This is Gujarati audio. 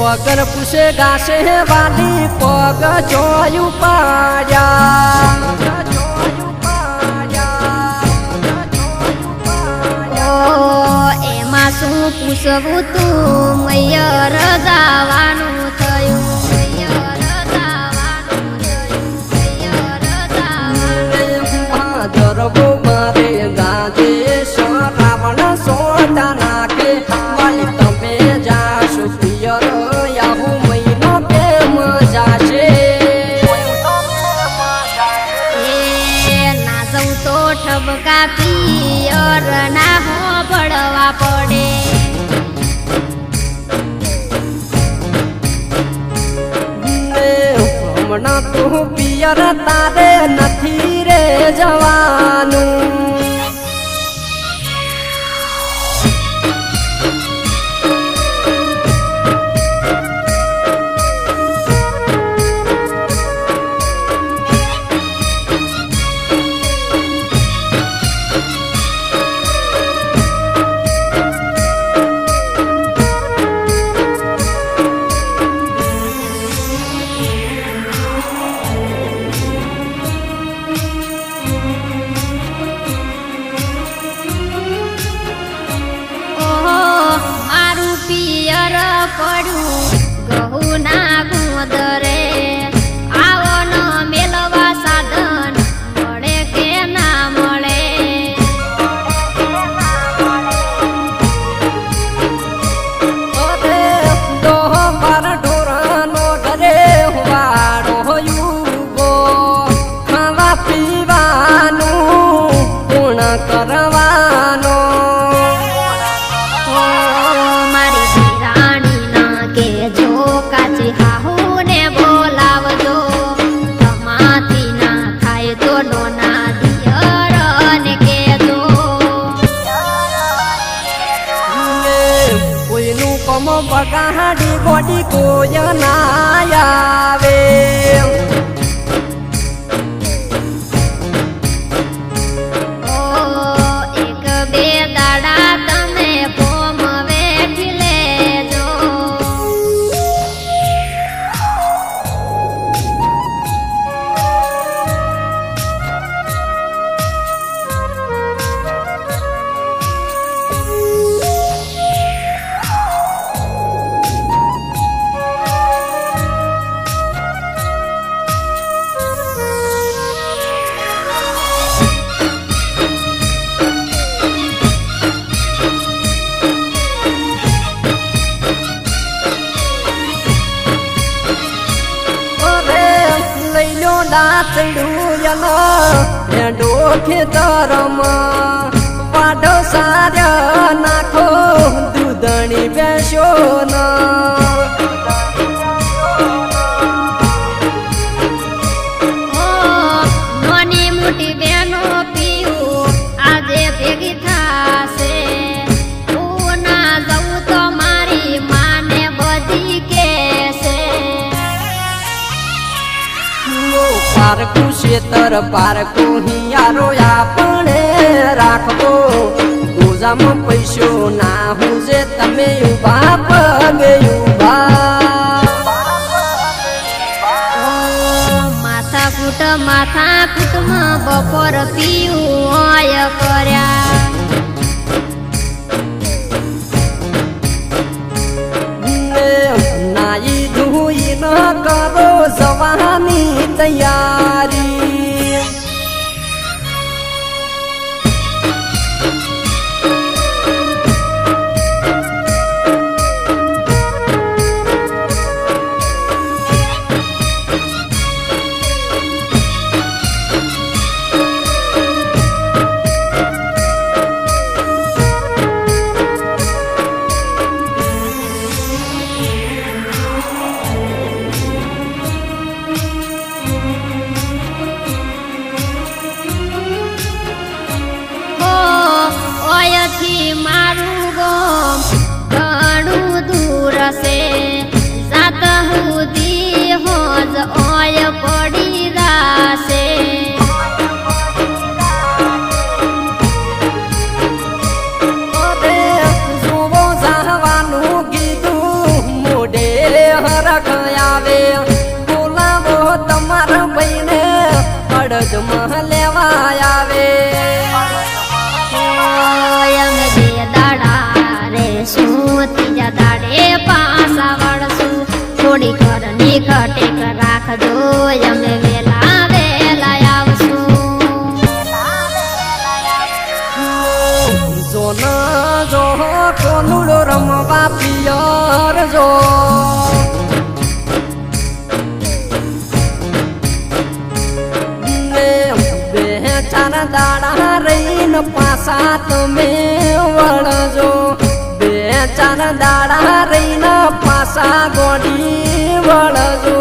વગર પૂછે ગાશે વાલી પગ જોયું પાડ્યા એમાં શું પૂછવું તું મૈયર દાવાનું થયું જરબો મારે ગાજે રાવણ સોટા નાખે વાલી તમે જાશો પિયર આવું મહિનો પ્રેમ જાશે ના જવું તો ઠબકા પિયર ના હોબળવા પડે હમણાં તું પિયર તારે નથી રે જવાનું પડ્યું ગહુ ના ગુંદરે આવો ન મેલવા સાધન મળે કે ના મળે માર ઢોરાનો ઘરે હુવાડો યુગો ખાવા પીવાનું પૂર્ણ કરવાનો બગાડી ગોડી કોઈ ના આવે એક બે દાડા તમે કોમ વેઠી લેજો દાંતડું ડોખે તરમાં પાડો સાર્યા નાખો દૂધણી બેસો નાની મોટી બેનો પીવું આજે ભેગી થાશે હું ના જવું તો મારી માને બધી કેશે પારકું શેતર પારકું હિયારો આપણે રાખવો ગોજામાં પૈસો ના હું જે તમે ઉભા પગે ઉભા માથા કૂટમાં બપોર પીવું હોય કર્યા નાઈ ધોઈ ન કરો જવાની તૈયારી ટેક ટેક રાખજો અમે વેલા વેલા આવશું જો ન જો કોનુડો રમવા પિયર જો બે ચાર દાડા રહીને પાછા તમે વળજો બે ચાર દાડા રહીને પાછા ગોડી વળજો